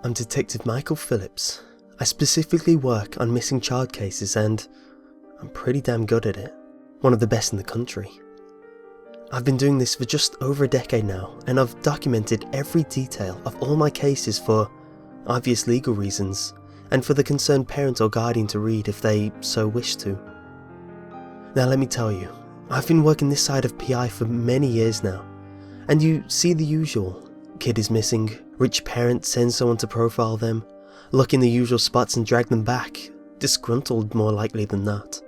I'm Detective Michael Phillips. I specifically work on missing child cases and I'm pretty damn good at it. One of the best in the country. I've been doing this for just over a decade now, and I've documented every detail of all my cases for obvious legal reasons, and for the concerned parent or guardian to read if they so wish to. Now let me tell you, I've been working this side of PI for many years now, and you see the usual. Kid is missing, rich parent sends someone to profile them, look in the usual spots and drag them back, disgruntled more likely than not.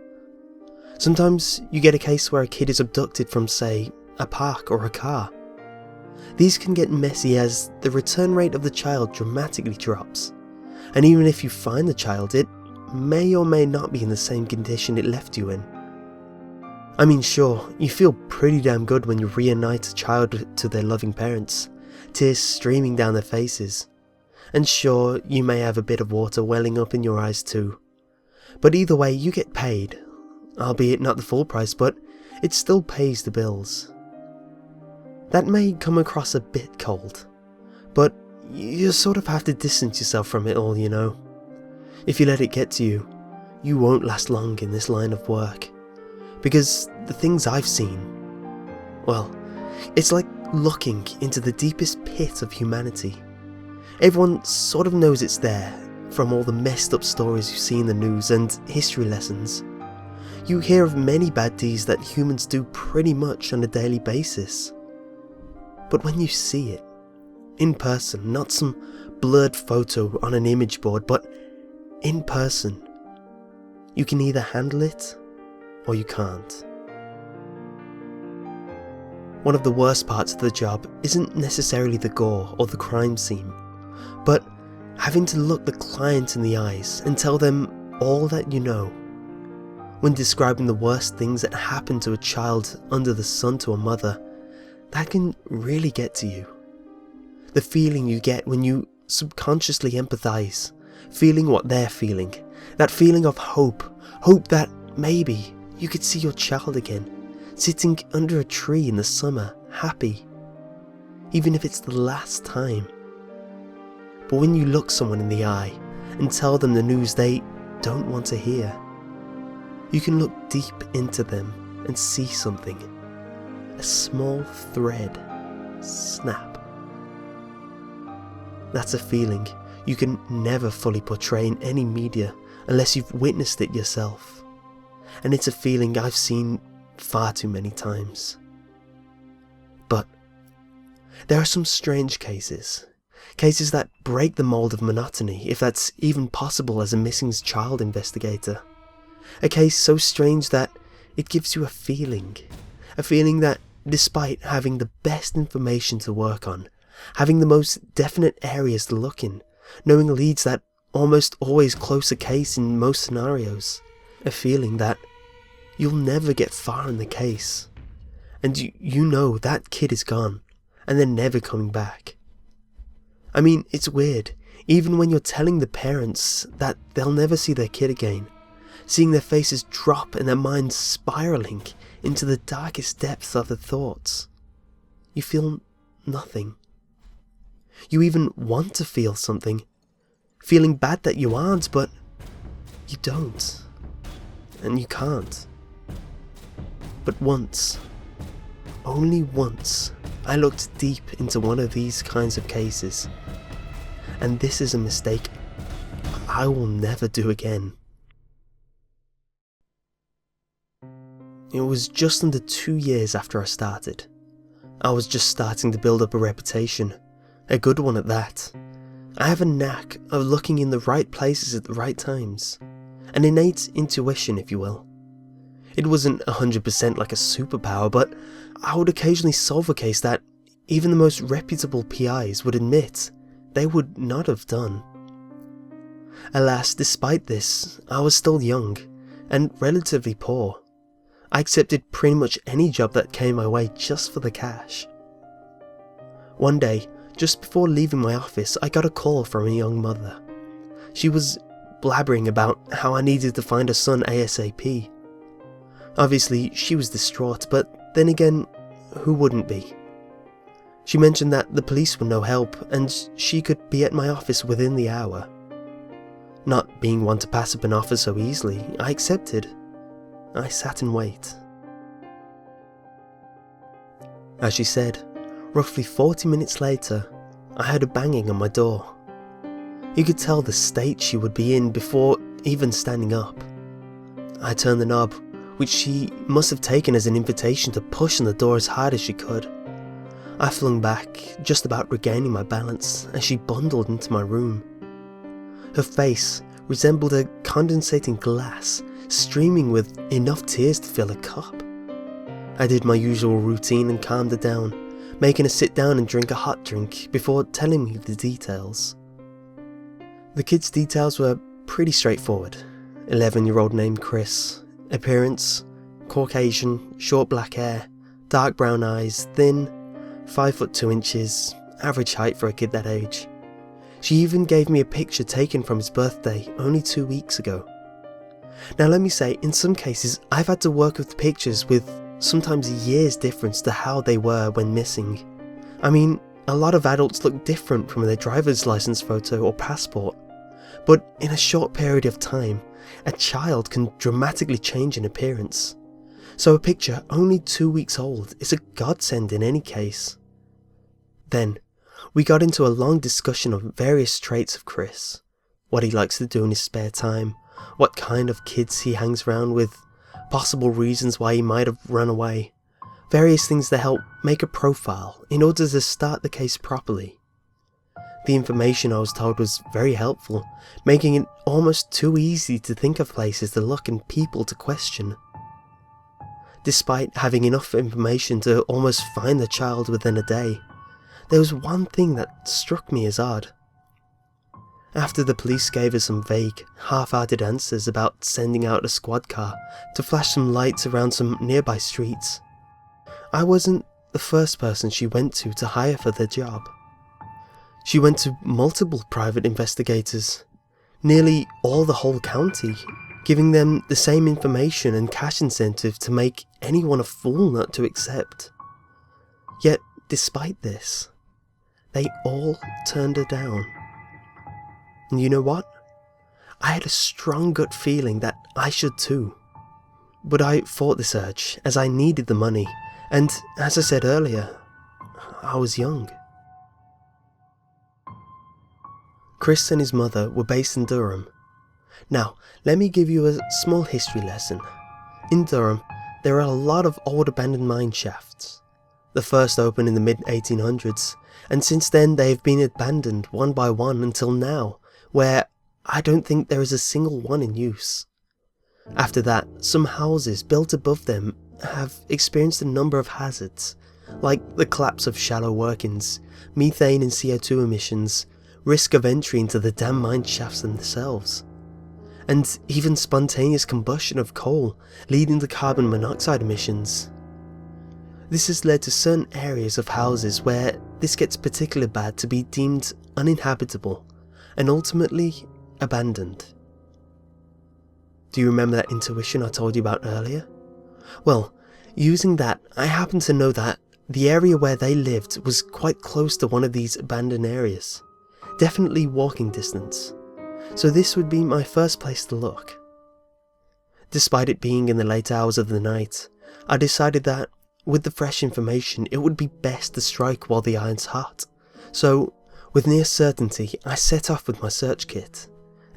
Sometimes you get a case where a kid is abducted from, say, a park or a car. These can get messy as the return rate of the child dramatically drops, and even if you find the child, it may or may not be in the same condition it left you in. I mean, sure, you feel pretty damn good when you reunite a child to their loving parents, tears streaming down their faces, and sure, you may have a bit of water welling up in your eyes too, but either way you get paid. Albeit not the full price, but it still pays the bills. That may come across a bit cold, but you sort of have to distance yourself from it all, you know. If you let it get to you, you won't last long in this line of work. Because the things I've seen, well, it's like looking into the deepest pit of humanity. Everyone sort of knows it's there, from all the messed up stories you see in the news and history lessons. You hear of many bad deeds that humans do pretty much on a daily basis. But when you see it, in person, not some blurred photo on an image board, but in person, you can either handle it or you can't. One of the worst parts of the job isn't necessarily the gore or the crime scene, but having to look the client in the eyes and tell them all that you know. When describing the worst things that happen to a child under the sun to a mother, that can really get to you. The feeling you get when you subconsciously empathize, feeling what they're feeling, that feeling of hope that maybe you could see your child again, sitting under a tree in the summer, happy, even if it's the last time. But when you look someone in the eye and tell them the news they don't want to hear, you can look deep into them and see something. A small thread snap. That's a feeling you can never fully portray in any media unless you've witnessed it yourself. And it's a feeling I've seen far too many times. But there are some strange cases. Cases that break the mold of monotony, if that's even possible as a missing child investigator. A case so strange that it gives you a feeling that despite having the best information to work on, having the most definite areas to look in, knowing leads that almost always close a case in most scenarios, a feeling that you'll never get far in the case, and you know that kid is gone, and they're never coming back. I mean, it's weird, even when you're telling the parents that they'll never see their kid again, seeing their faces drop and their minds spiraling into the darkest depths of their thoughts. You feel nothing. You even want to feel something, feeling bad that you aren't, but you don't, and you can't. But once, only once, I looked deep into one of these kinds of cases, and this is a mistake I will never do again. It was just under 2 years after I started. I was just starting to build up a reputation, a good one at that. I have a knack of looking in the right places at the right times, an innate intuition if you will. It wasn't 100% like a superpower, but I would occasionally solve a case that even the most reputable PIs would admit they would not have done. Alas, despite this, I was still young and relatively poor. I accepted pretty much any job that came my way just for the cash. One day, just before leaving my office, I got a call from a young mother. She was blabbering about how I needed to find her son ASAP. Obviously, she was distraught, but then again, who wouldn't be? She mentioned that the police were no help and she could be at my office within the hour. Not being one to pass up an offer so easily, I accepted. I sat in wait. As she said, roughly 40 minutes later, I heard a banging on my door. You could tell the state she would be in before even standing up. I turned the knob, which she must have taken as an invitation to push on the door as hard as she could. I flung back, just about regaining my balance, as she bundled into my room. Her face resembled a condensating glass, streaming with enough tears to fill a cup. I did my usual routine and calmed her down, making her sit down and drink a hot drink before telling me the details. The kid's details were pretty straightforward. 11-year-old named Chris. Appearance: Caucasian, short black hair, dark brown eyes, thin, 5 foot 2 inches, average height for a kid that age. She even gave me a picture taken from his birthday only 2 weeks ago. Now let me say, in some cases I've had to work with pictures with sometimes years difference to how they were when missing. I mean, a lot of adults look different from their driver's license photo or passport, but in a short period of time, a child can dramatically change in appearance. So a picture only 2 weeks old is a godsend in any case. Then, we got into a long discussion of various traits of Chris, what he likes to do in his spare time, what kind of kids he hangs around with, possible reasons why he might have run away, various things that help make a profile in order to start the case properly. The information I was told was very helpful, making it almost too easy to think of places to look and people to question. Despite having enough information to almost find the child within a day, there was one thing that struck me as odd. After the police gave us some vague, half-hearted answers about sending out a squad car to flash some lights around some nearby streets, I wasn't the first person she went to hire for the job. She went to multiple private investigators, nearly all the whole county, giving them the same information and cash incentive to make anyone a fool not to accept. Yet, despite this, they all turned her down. And you know what? I had a strong gut feeling that I should too. But I fought this urge as I needed the money, and as I said earlier, I was young. Chris and his mother were based in Durham. Now, let me give you a small history lesson. In Durham, there are a lot of old abandoned mine shafts. The first opened in the mid-1800s, and since then they have been abandoned one by one until now, where I don't think there is a single one in use. After that, some houses built above them have experienced a number of hazards, like the collapse of shallow workings, methane and CO2 emissions, risk of entry into the damn mine shafts themselves, and even spontaneous combustion of coal leading to carbon monoxide emissions. This has led to certain areas of houses where this gets particularly bad to be deemed uninhabitable and ultimately abandoned. Do you remember that intuition I told you about earlier? Well, using that, I happen to know that the area where they lived was quite close to one of these abandoned areas. Definitely walking distance, so this would be my first place to look. Despite it being in the late hours of the night, I decided that, with the fresh information, it would be best to strike while the iron's hot. So, with near certainty, I set off with my search kit.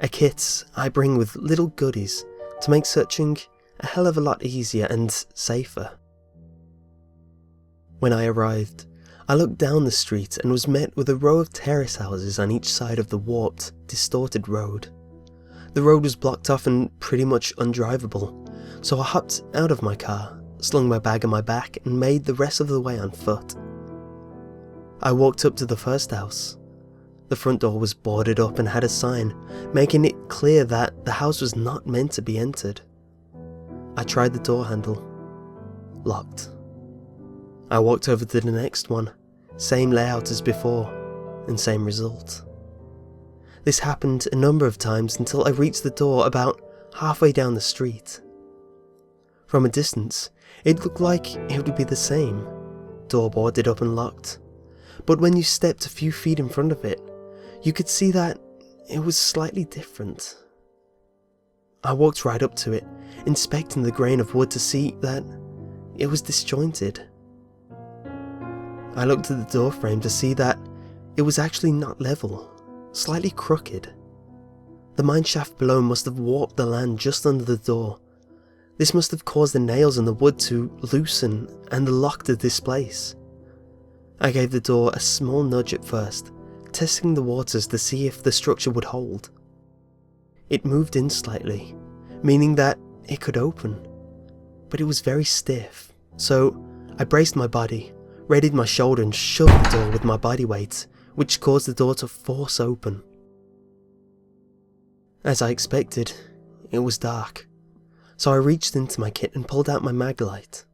A kit I bring with little goodies to make searching a hell of a lot easier and safer. When I arrived, I looked down the street and was met with a row of terrace houses on each side of the warped, distorted road. The road was blocked off and pretty much undrivable, so I hopped out of my car, slung my bag on my back and made the rest of the way on foot. I walked up to the first house. The front door was boarded up and had a sign, making it clear that the house was not meant to be entered. I tried the door handle. Locked. I walked over to the next one, same layout as before, and same result. This happened a number of times until I reached the door about halfway down the street. From a distance, it looked like it would be the same. Door boarded up and locked. but when you stepped a few feet in front of it, you could see that it was slightly different. I walked right up to it, inspecting the grain of wood to see that it was disjointed. I looked at the door frame to see that it was actually not level, slightly crooked. The mine shaft below must have warped the land just under the door. This must have caused the nails in the wood to loosen and the lock to displace. I gave the door a small nudge at first, testing the waters to see if the structure would hold. It moved in slightly, meaning that it could open, but it was very stiff, so I braced my body, readied my shoulder and shoved the door with my body weight, which caused the door to force open. As I expected, it was dark, so I reached into my kit and pulled out my mag light.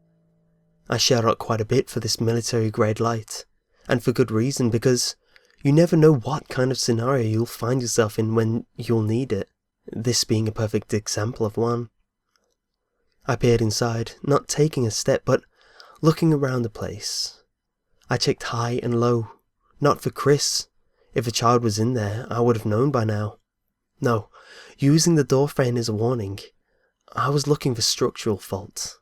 I shelled out quite a bit for this military grade light, and for good reason, because you never know what kind of scenario you'll find yourself in when you'll need it, this being a perfect example of one. I peered inside, not taking a step but looking around the place. I checked high and low, not for Chris. If a child was in there, I would have known by now. No, using the door frame as a warning, I was looking for structural faults.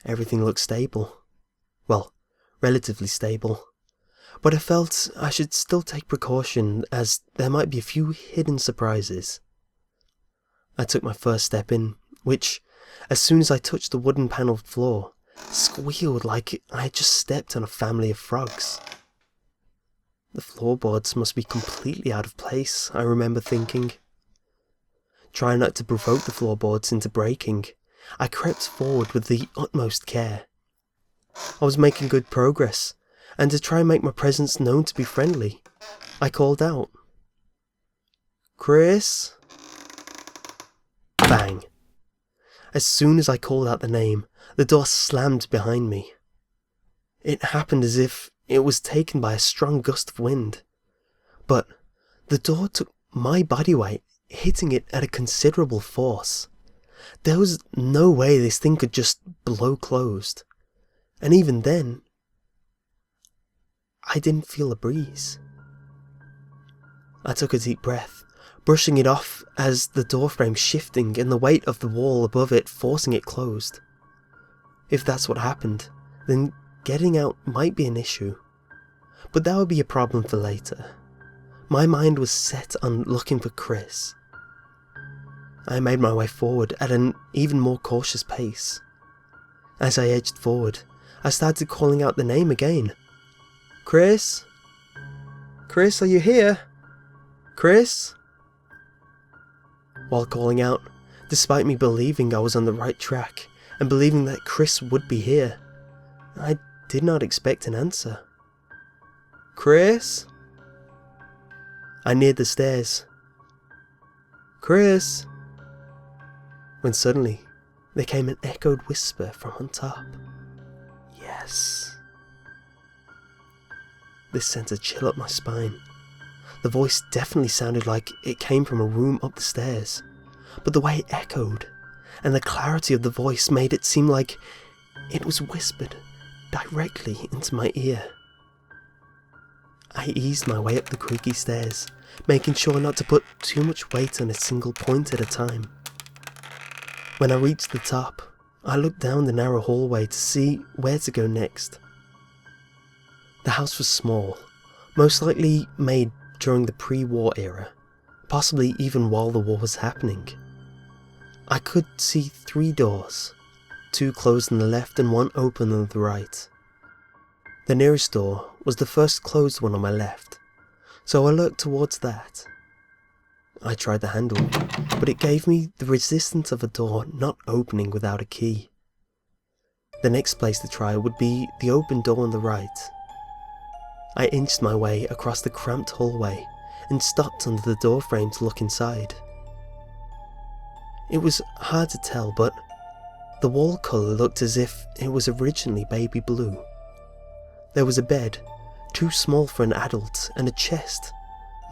Everything looked stable. Well, relatively stable. But I felt I should still take precaution as there might be a few hidden surprises. I took my first step in, which, as soon as I touched the wooden panelled floor, squealed like I had just stepped on a family of frogs. The floorboards must be completely out of place, I remember thinking. Trying not to provoke the floorboards into breaking, I crept forward with the utmost care. I was making good progress, and to try and make my presence known to be friendly, I called out, "Chris?" Bang! As soon as I called out the name, the door slammed behind me. It happened as if it was taken by a strong gust of wind, but the door took my body weight, hitting it at a considerable force. There was no way this thing could just blow closed, and even then, I didn't feel a breeze. I took a deep breath, brushing it off as the doorframe shifting and the weight of the wall above it forcing it closed. If that's what happened, then getting out might be an issue, but that would be a problem for later. My mind was set on looking for Chris. I made my way forward at an even more cautious pace. As I edged forward, I started calling out the name again. "Chris? Chris, are you here? Chris?" While calling out, despite me believing I was on the right track and believing that Chris would be here, I did not expect an answer. "Chris?" I neared the stairs. "Chris?" When suddenly, there came an echoed whisper from on top. "Yes." This sent a chill up my spine. The voice definitely sounded like it came from a room up the stairs, but the way it echoed and the clarity of the voice made it seem like it was whispered directly into my ear. I eased my way up the creaky stairs, making sure not to put too much weight on a single point at a time. When I reached the top, I looked down the narrow hallway to see where to go next. The house was small, most likely made during the pre-war era, possibly even while the war was happening. I could see 3 doors, 2 closed on the left and 1 open on the right. The nearest door was the first closed one on my left, so I looked towards that. I tried the handle, but it gave me the resistance of a door not opening without a key. The next place to try would be the open door on the right. I inched my way across the cramped hallway and stopped under the doorframe to look inside. It was hard to tell, but the wall colour looked as if it was originally baby blue. There was a bed, too small for an adult, and a chest,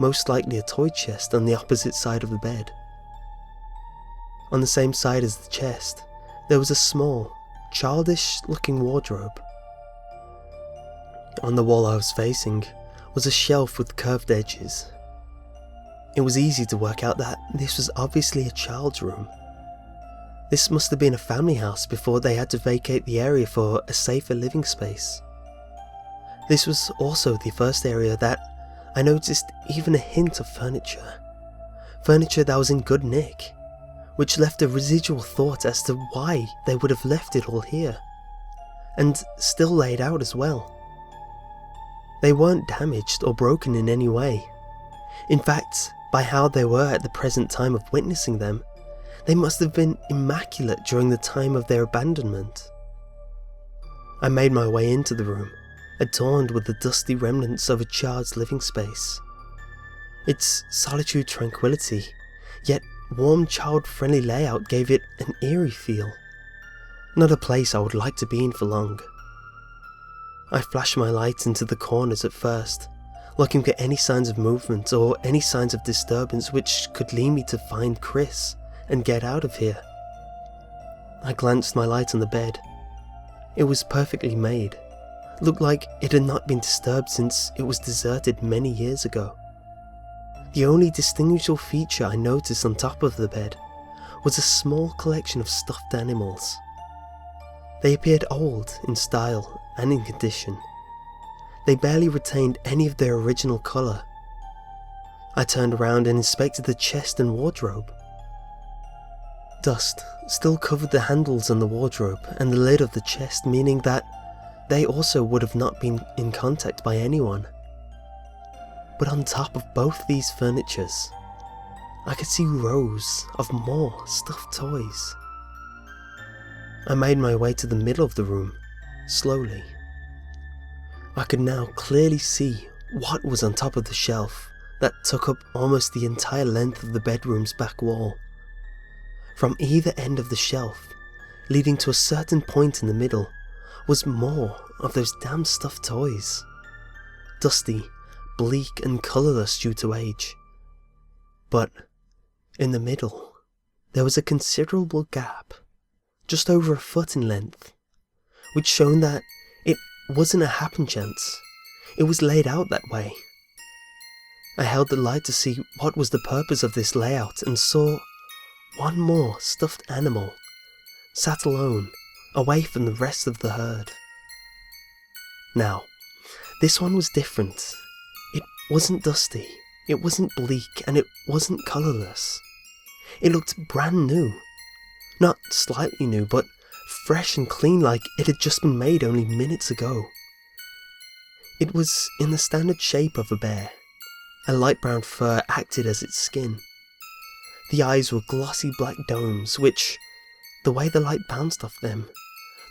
most likely a toy chest, on the opposite side of the bed. On the same side as the chest, there was a small, childish-looking wardrobe. on the wall I was facing was a shelf with curved edges. It was easy to work out that this was obviously a child's room. This must have been a family house before they had to vacate the area for a safer living space. This was also the first area that I noticed even a hint of furniture. Furniture that was in good nick, which left a residual thought as to why they would have left it all here, and still laid out as well. They weren't damaged or broken in any way. In fact, by how they were at the present time of witnessing them, they must have been immaculate during the time of their abandonment. I made my way into the room, adorned with the dusty remnants of a child's living space. Its solitude tranquility, yet warm child-friendly layout gave it an eerie feel. Not a place I would like to be in for long. I flashed my light into the corners at first, looking for any signs of movement or any signs of disturbance which could lead me to find Chris and get out of here. I glanced my light on the bed. It was perfectly made. Looked like it had not been disturbed since it was deserted many years ago. The only distinguishable feature I noticed on top of the bed was a small collection of stuffed animals. They appeared old in style and in condition. They barely retained any of their original colour. I turned around and inspected the chest and wardrobe. Dust still covered the handles on the wardrobe and the lid of the chest, meaning that they also would have not been in contact by anyone. But on top of both these furnitures, I could see rows of more stuffed toys. I made my way to the middle of the room, slowly. I could now clearly see what was on top of the shelf that took up almost the entire length of the bedroom's back wall. From either end of the shelf, leading to a certain point in the middle, was more of those damn stuffed toys. Dusty, bleak and colourless due to age. But in the middle, there was a considerable gap, just over a foot in length, which showed that it wasn't a happen chance. It was laid out that way. I held the light to see what was the purpose of this layout and saw one more stuffed animal, sat alone, away from the rest of the herd. Now, this one was different. It wasn't dusty, it wasn't bleak, and it wasn't colourless. It looked brand new. Not slightly new, but fresh and clean, like it had just been made only minutes ago. It was in the standard shape of a bear. A light brown fur acted as its skin. The eyes were glossy black domes, which, the way the light bounced off them,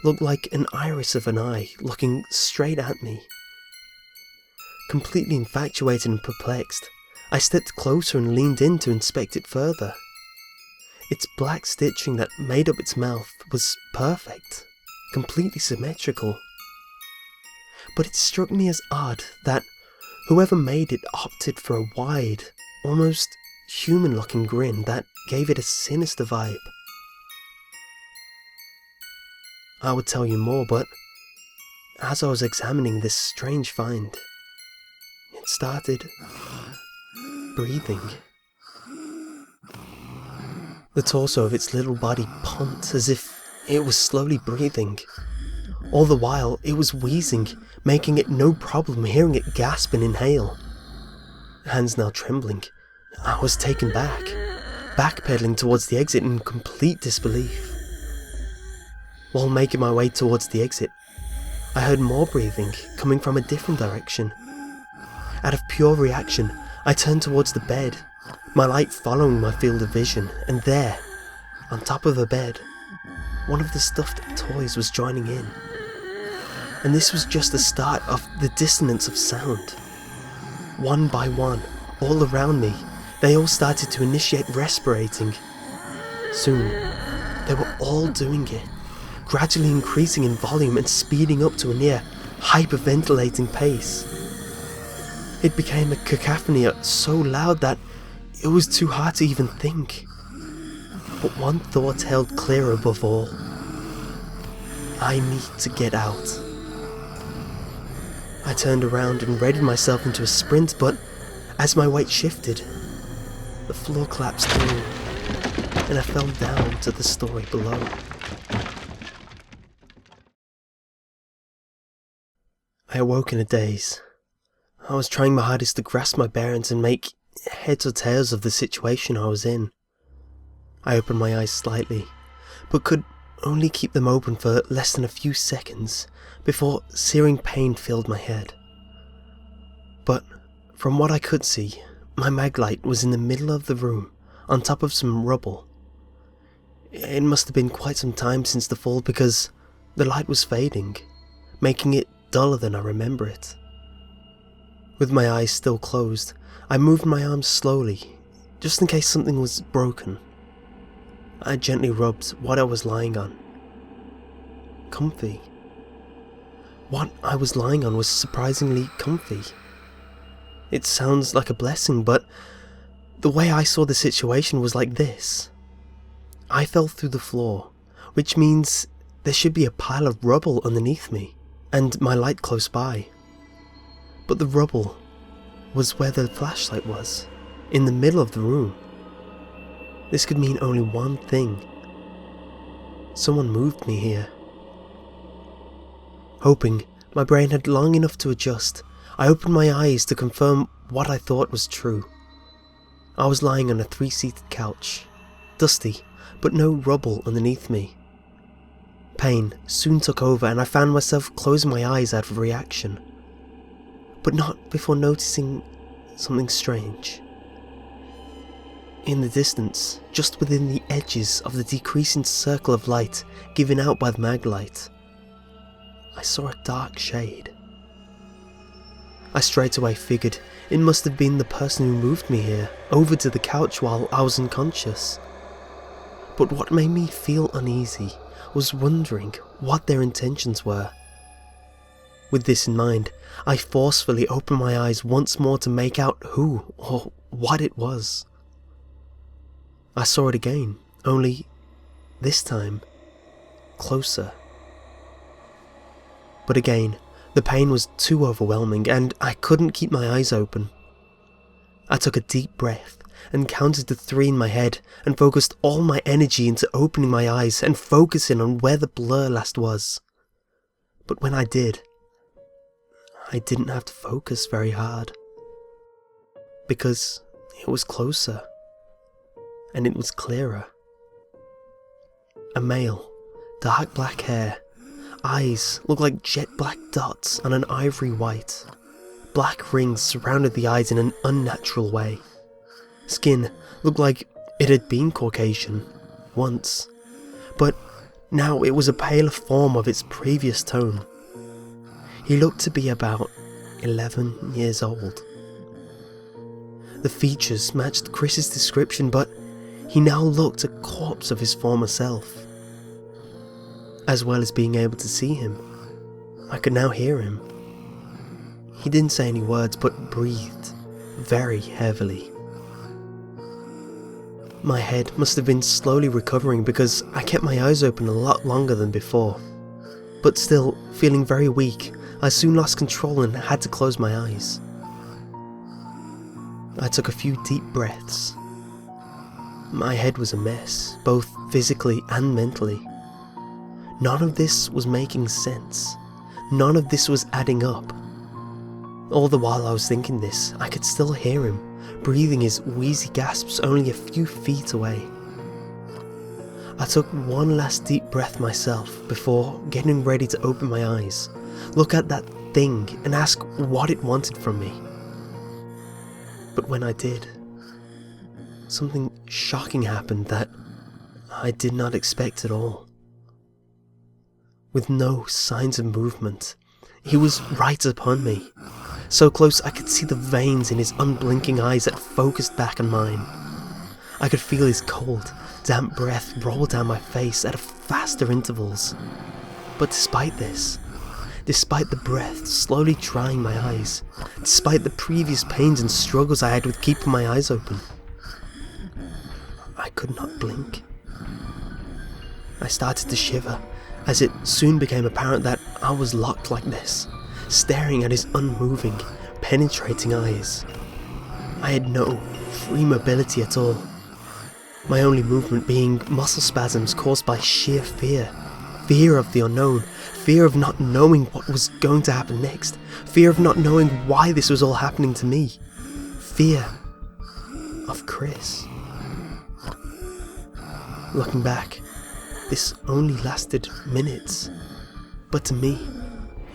looked like an iris of an eye looking straight at me. Completely infatuated and perplexed, I stepped closer and leaned in to inspect it further. Its black stitching that made up its mouth was perfect, completely symmetrical. But it struck me as odd that whoever made it opted for a wide, almost human-looking grin that gave it a sinister vibe. I would tell you more, but as I was examining this strange find, it started breathing. The torso of its little body pumped as if it was slowly breathing. All the while, it was wheezing, making it no problem hearing it gasp and inhale. Hands now trembling, I was taken back, backpedaling towards the exit in complete disbelief. While making my way towards the exit, I heard more breathing coming from a different direction. Out of pure reaction, I turned towards the bed, my light following my field of vision, and there, on top of the bed, one of the stuffed toys was joining in. And this was just the start of the dissonance of sound. One by one, all around me, they all started to initiate respirating. Soon, they were all doing it, gradually increasing in volume and speeding up to a near hyperventilating pace. It became a cacophony so loud that it was too hard to even think. But one thought held clear above all. I need to get out. I turned around and readied myself into a sprint, but as my weight shifted, the floor collapsed through, and I fell down to the story below. I awoke in a daze. I was trying my hardest to grasp my bearings and make heads or tails of the situation I was in. I opened my eyes slightly, but could only keep them open for less than a few seconds before searing pain filled my head. But from what I could see, my mag light was in the middle of the room, on top of some rubble. It must have been quite some time since the fall because the light was fading, making it duller than I remember it. With my eyes still closed, I moved my arms slowly, just in case something was broken. I gently rubbed what I was lying on. Comfy. What I was lying on was surprisingly comfy. It sounds like a blessing, but the way I saw the situation was like this. I fell through the floor, which means there should be a pile of rubble underneath me, and my light close by. But the rubble was where the flashlight was, in the middle of the room. This could mean only one thing. Someone moved me here. Hoping my brain had long enough to adjust, I opened my eyes to confirm what I thought was true. I was lying on a 3-seated couch, dusty, but no rubble underneath me. Pain soon took over and I found myself closing my eyes out of reaction, but not before noticing something strange. In the distance, just within the edges of the decreasing circle of light given out by the mag light, I saw a dark shade. I straight away figured it must have been the person who moved me here over to the couch while I was unconscious. But what made me feel uneasy was wondering what their intentions were. With this in mind, I forcefully opened my eyes once more to make out who or what it was. I saw it again, only this time closer. But again, the pain was too overwhelming and I couldn't keep my eyes open. I took a deep breath and counted to 3 in my head and focused all my energy into opening my eyes and focusing on where the blur last was. But when I did, I didn't have to focus very hard, because it was closer and it was clearer. A male, dark black hair, eyes looked like jet black dots on an ivory white. Black rings surrounded the eyes in an unnatural way. Skin looked like it had been Caucasian once, but now it was a paler form of its previous tone. He looked to be about 11 years old. The features matched Chris's description, but he now looked a corpse of his former self. As well as being able to see him, I could now hear him. He didn't say any words, but breathed very heavily. My head must have been slowly recovering because I kept my eyes open a lot longer than before. But still, feeling very weak, I soon lost control and had to close my eyes. I took a few deep breaths. My head was a mess, both physically and mentally. None of this was making sense. None of this was adding up. All the while I was thinking this, I could still hear him, breathing his wheezy gasps only a few feet away. I took one last deep breath myself before getting ready to open my eyes, look at that thing and ask what it wanted from me. But when I did, something shocking happened that I did not expect at all. With no signs of movement, he was right upon me, so close I could see the veins in his unblinking eyes that focused back on mine. I could feel his cold, damp breath roll down my face at faster intervals. But despite this, despite the breath slowly drying my eyes, despite the previous pains and struggles I had with keeping my eyes open, I could not blink. I started to shiver, as it soon became apparent that I was locked like this, staring at his unmoving, penetrating eyes. I had no free mobility at all, my only movement being muscle spasms caused by sheer fear. Fear of the unknown, fear of not knowing what was going to happen next, fear of not knowing why this was all happening to me, fear of Chris. Looking back, this only lasted minutes, but to me,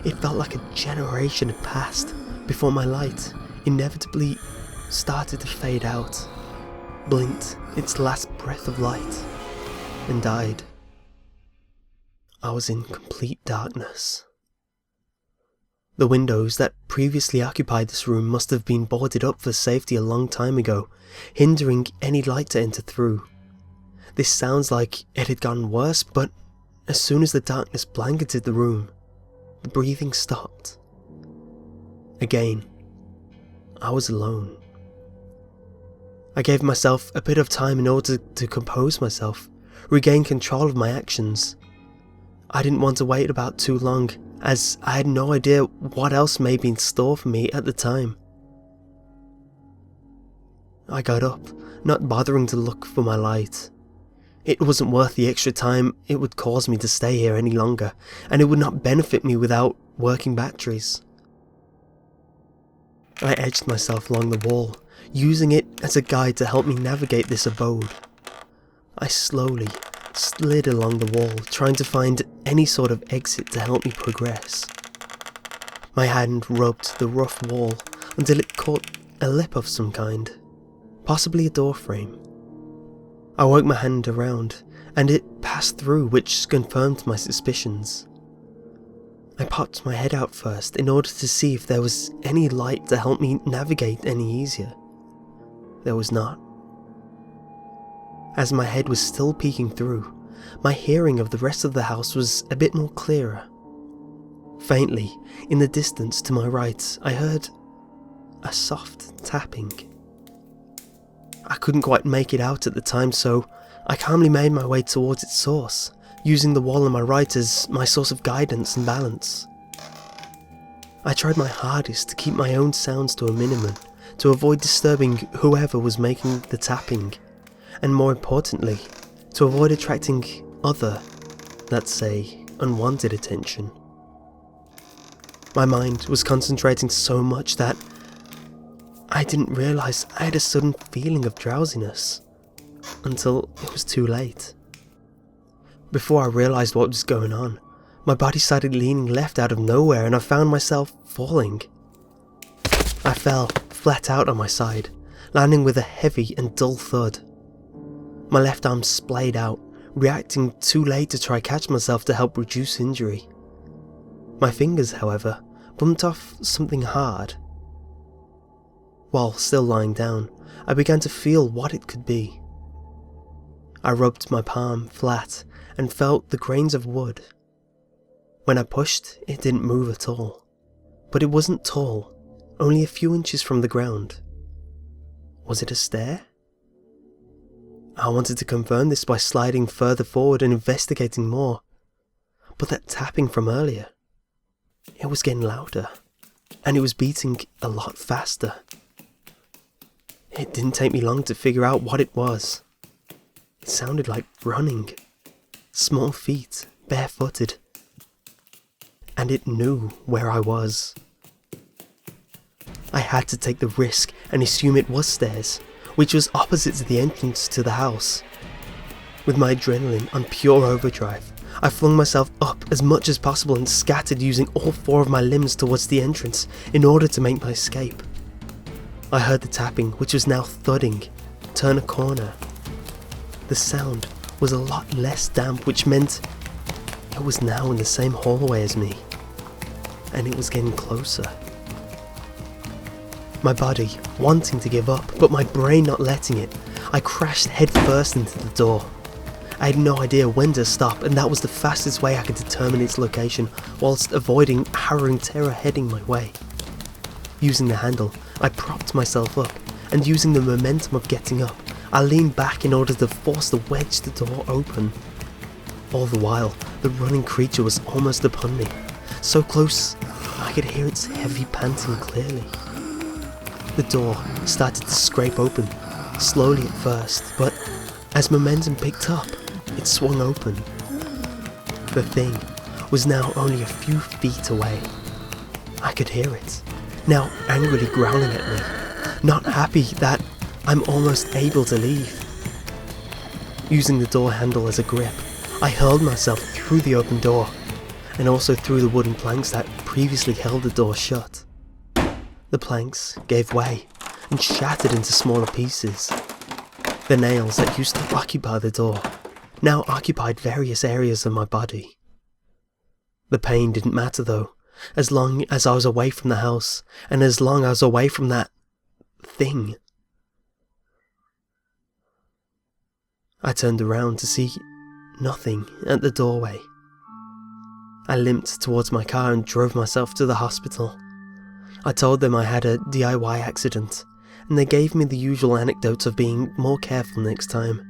it felt like a generation had passed before my light inevitably started to fade out, blinked its last breath of light, and died. I was in complete darkness. The windows that previously occupied this room must have been boarded up for safety a long time ago, hindering any light to enter through. This sounds like it had gotten worse, but as soon as the darkness blanketed the room, the breathing stopped. Again, I was alone. I gave myself a bit of time in order to compose myself, regain control of my actions. I didn't want to wait about too long, as I had no idea what else may be in store for me at the time. I got up, not bothering to look for my light. It wasn't worth the extra time it would cause me to stay here any longer, and it would not benefit me without working batteries. I edged myself along the wall, using it as a guide to help me navigate this abode. I slowly slid along the wall, trying to find any sort of exit to help me progress. My hand rubbed the rough wall until it caught a lip of some kind, possibly a door frame. I worked my hand around, and it passed through, which confirmed my suspicions. I popped my head out first in order to see if there was any light to help me navigate any easier. There was not. As my head was still peeking through, my hearing of the rest of the house was a bit more clearer. Faintly, in the distance to my right, I heard a soft tapping. I couldn't quite make it out at the time, so I calmly made my way towards its source, using the wall on my right as my source of guidance and balance. I tried my hardest to keep my own sounds to a minimum, to avoid disturbing whoever was making the tapping, and more importantly, to avoid attracting other, let's say, unwanted attention. My mind was concentrating so much that I didn't realise I had a sudden feeling of drowsiness, until it was too late. Before I realised what was going on, my body started leaning left out of nowhere and I found myself falling. I fell flat out on my side, landing with a heavy and dull thud. My left arm splayed out, reacting too late to try catch myself to help reduce injury. My fingers, however, bumped off something hard. While still lying down, I began to feel what it could be. I rubbed my palm flat and felt the grains of wood. When I pushed, it didn't move at all. But it wasn't tall, only a few inches from the ground. Was it a stair? I wanted to confirm this by sliding further forward and investigating more. But that tapping from earlier, it was getting louder, and it was beating a lot faster. It didn't take me long to figure out what it was. It sounded like running. Small feet, barefooted. And it knew where I was. I had to take the risk and assume it was stairs, which was opposite to the entrance to the house. With my adrenaline on pure overdrive, I flung myself up as much as possible and scattered using all 4 of my limbs towards the entrance in order to make my escape. I heard the tapping, which was now thudding, turn a corner. The sound was a lot less damp, which meant it was now in the same hallway as me, and it was getting closer. My body wanting to give up, but my brain not letting it, I crashed headfirst into the door. I had no idea when to stop, and that was the fastest way I could determine its location, whilst avoiding harrowing terror heading my way. Using the handle, I propped myself up, and using the momentum of getting up, I leaned back in order to force the wedge the door open. All the while, the running creature was almost upon me, so close I could hear its heavy panting clearly. The door started to scrape open, slowly at first, but as momentum picked up, it swung open. The thing was now only a few feet away. I could hear it, now angrily growling at me, not happy that I'm almost able to leave. Using the door handle as a grip, I hurled myself through the open door, and also through the wooden planks that previously held the door shut. The planks gave way and shattered into smaller pieces. The nails that used to occupy the door now occupied various areas of my body. The pain didn't matter though, as long as I was away from the house, and as long as I was away from that thing. I turned around to see nothing at the doorway. I limped towards my car and drove myself to the hospital. I told them I had a DIY accident, and they gave me the usual anecdotes of being more careful next time.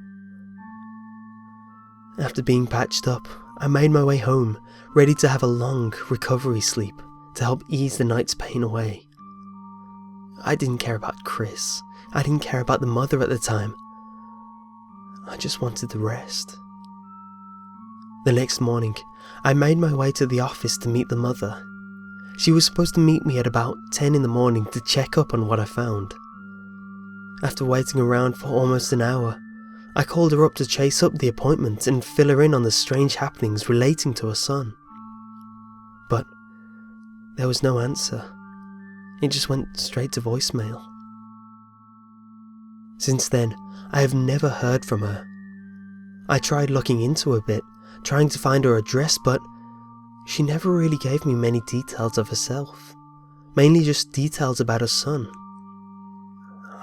After being patched up, I made my way home, ready to have a long recovery sleep to help ease the night's pain away. I didn't care about Chris. I didn't care about the mother at the time. I just wanted to rest. The next morning, I made my way to the office to meet the mother. She was supposed to meet me at about 10 in the morning to check up on what I found. After waiting around for almost an hour, I called her up to chase up the appointment and fill her in on the strange happenings relating to her son. But there was no answer. It just went straight to voicemail. Since then, I have never heard from her. I tried looking into her a bit, trying to find her address, but she never really gave me many details of herself, mainly just details about her son.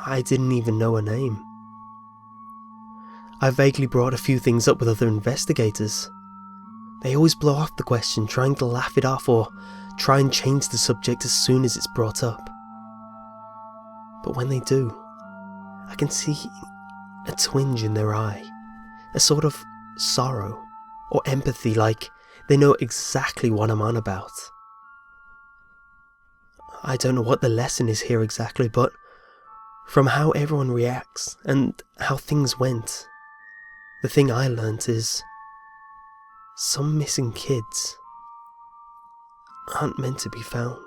I didn't even know her name. I vaguely brought a few things up with other investigators. They always blow off the question, trying to laugh it off or try and change the subject as soon as it's brought up. But when they do, I can see a twinge in their eye, a sort of sorrow or empathy, like they know exactly what I'm on about. I don't know what the lesson is here exactly, but from how everyone reacts and how things went, the thing I learnt is some missing kids aren't meant to be found.